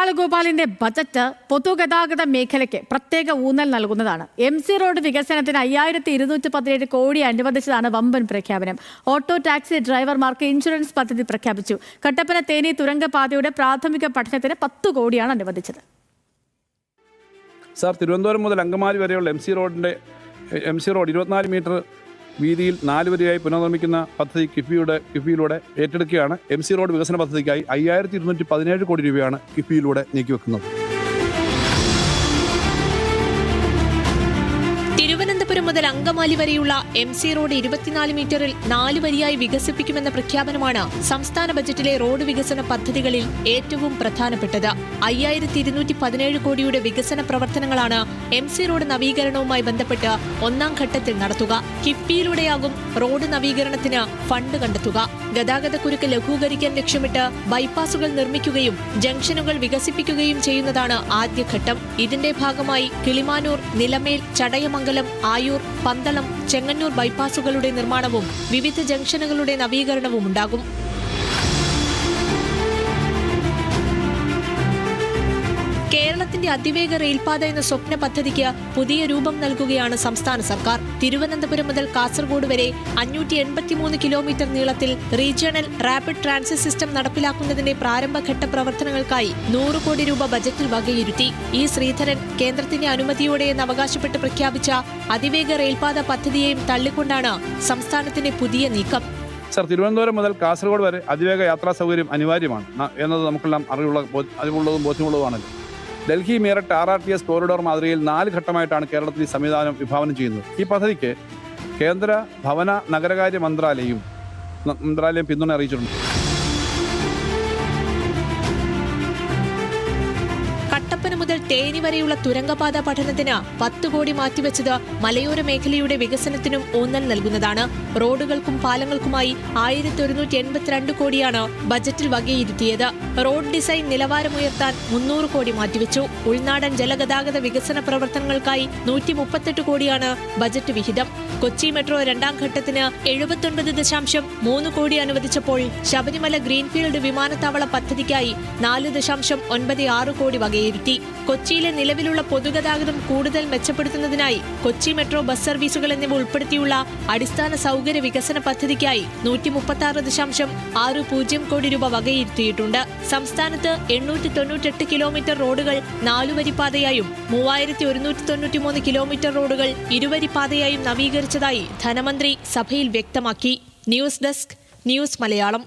വേണുഗോപാലിന്റെ budget പൊതുഗതാഗത മേഖലയ്ക്ക് പ്രത്യേക ഊന്നൽ നൽകുന്നതാണ്. MC റോഡ് വികസനത്തിന് 5217 കോടി അനുവദിച്ചതാണ് വമ്പൻ പ്രഖ്യാപനം. ഓട്ടോ ടാക്സി ഡ്രൈവർമാർക്ക് ഇൻഷുറൻസ് പദ്ധതി പ്രഖ്യാപിച്ചു. കട്ടപ്പന തേനി തുരങ്കപാതയുടെ പ്രാഥമിക പഠനത്തിന് 10 കോടിയാണ് അനുവദിച്ചത്. സാർ, തിരുവനന്തപുരം മുതൽ അങ്കമാലി വരെയുള്ള MC റോഡ് 24 മീറ്റർ വീതിയിൽ 4 വരിയായി പുനർനിർമ്മിക്കുന്ന പദ്ധതി കിഫ്ബിയിലൂടെ ഏറ്റെടുക്കുകയാണ്. MC റോഡ് വികസന പദ്ധതിക്കായി 5217 കോടി രൂപയാണ് കിഫ്ബിയിലൂടെ നീക്കിവെക്കുന്നത്. തിരുവനന്തപുരം മുതൽ അങ്കമാലി വരെയുള്ള MC റോഡ് 24 മീറ്ററിൽ 4 വരിയായി വികസിപ്പിക്കുമെന്ന പ്രഖ്യാപനമാണ് സംസ്ഥാന ബജറ്റിലെ റോഡ് വികസന പദ്ധതികളിൽ ഏറ്റവും പ്രധാനപ്പെട്ടത്. 5217 കോടിയുടെ വികസന പ്രവർത്തനങ്ങളാണ് MC റോഡ് നവീകരണവുമായി ബന്ധപ്പെട്ട് ഒന്നാം ഘട്ടത്തിൽ നടത്തുക. കിഫ്ബിയിലൂടെയാകും റോഡ് നവീകരണത്തിന് ഫണ്ട് കണ്ടെത്തുക. ഗതാഗതക്കുരുക്ക് ലഘൂകരിക്കാൻ ലക്ഷ്യമിട്ട് ബൈപ്പാസുകൾ നിർമ്മിക്കുകയും ജംഗ്ഷനുകൾ വികസിപ്പിക്കുകയും ചെയ്യുന്നതാണ് ആദ്യഘട്ടം. ഇതിന്റെ ഭാഗമായി കിളിമാനൂർ, നിലമേൽ, ചടയമംഗലം, ആയൂർ, പന്തളം, ചെങ്ങന്നൂർ ബൈപ്പാസുകളുടെ നിർമ്മാണവും വിവിധ ജംഗ്ഷനുകളുടെ നവീകരണവും ഉണ്ടാകും. കേരളത്തിന്റെ അതിവേഗ റെയിൽപാത എന്ന സ്വപ്ന പദ്ധതിക്ക് പുതിയ രൂപം നൽകുകയാണ് സംസ്ഥാന സർക്കാർ. തിരുവനന്തപുരം മുതൽ കാസർഗോഡ് വരെ 583 കിലോമീറ്റർ നീളത്തിൽ റീജിയണൽ റാപ്പിഡ് ട്രാൻസിറ്റ് സിസ്റ്റം നടപ്പിലാക്കുന്നതിന്റെ പ്രാരംഭഘട്ട പ്രവർത്തനങ്ങൾക്കായി 100 കോടി രൂപ ബജറ്റിൽ വകയിരുത്തി. ഈ ശ്രീധരൻ കേന്ദ്രത്തിന്റെ അനുമതിയോടെയെന്ന് അവകാശപ്പെട്ട് പ്രഖ്യാപിച്ച അതിവേഗ റെയിൽപാത പദ്ധതിയെയും തള്ളിക്കൊണ്ടാണ് സംസ്ഥാനത്തിന്റെ പുതിയ നീക്കം. സാർ, തിരുവനന്തപുരം മുതൽ കാസർഗോഡ് വരെ അതിവേഗ യാത്രാ സൗകര്യം അനിവാര്യമാണ് എന്നത് നമുക്കെല്ലാം അറിവുള്ളതും ബോധ്യമുള്ളതുമാണല്ലോ. ഡൽഹി മീററ്റ് RRTS കോറിഡോർ മാതൃകയിൽ 4 ഘട്ടമായിട്ടാണ് കേരളത്തിൽ ഈ സംവിധാനം വിഭാവനം ചെയ്യുന്നത്. ഈ പദ്ധതിക്ക് കേന്ദ്ര ഭവന നഗരകാര്യ മന്ത്രാലയം പിന്തുണ അറിയിച്ചിട്ടുണ്ട്. കട്ടപ്പന മുതൽ തേനി വരെയുള്ള തുരങ്കപാത പഠനത്തിന് 10 കോടി മാറ്റിവെച്ചത് മലയോര മേഖലയുടെ വികസനത്തിനും ഊന്നൽ നൽകുന്നതാണ്. റോഡുകൾക്കും പാലങ്ങൾക്കുമായി 1182 കോടിയാണ് ബജറ്റിൽ വകയിരുത്തിയത്. റോഡ് ഡിസൈൻ നിലവാരമുയർത്താൻ 300 കോടി മാറ്റിവെച്ചു. ഉൾനാടൻ ജലഗതാഗത വികസന പ്രവർത്തനങ്ങൾക്കായി 138 കോടിയാണ് ബജറ്റ് വിഹിതം. കൊച്ചി മെട്രോ 2ാം ഘട്ടത്തിന് 79.3 കോടി അനുവദിച്ചപ്പോൾ ശബരിമല ഗ്രീൻഫീൽഡ് വിമാനത്താവള പദ്ധതിക്കായി 4.96 കോടി വകയിരുത്തി. കൊച്ചിയിലെ നിലവിലുള്ള പൊതുഗതാഗതം കൂടുതൽ മെച്ചപ്പെടുത്തുന്നതിനായി കൊച്ചി മെട്രോ ബസ് സർവീസുകൾ എന്നിവ ഉൾപ്പെടുത്തിയുള്ള അടിസ്ഥാന സൗകര്യ വികസന പദ്ധതിക്കായി 136.60 കോടി രൂപ വകയിരുത്തിയിട്ടുണ്ട്. സംസ്ഥാനത്ത് 898 കിലോമീറ്റർ റോഡുകൾ 4 വരിപ്പാതയായും 3193 കിലോമീറ്റർ റോഡുകൾ ഇരുവരിപ്പാതയായും നവീകരിച്ചതായി ധനമന്ത്രി സഭയിൽ വ്യക്തമാക്കി. News desk, news Malayalam.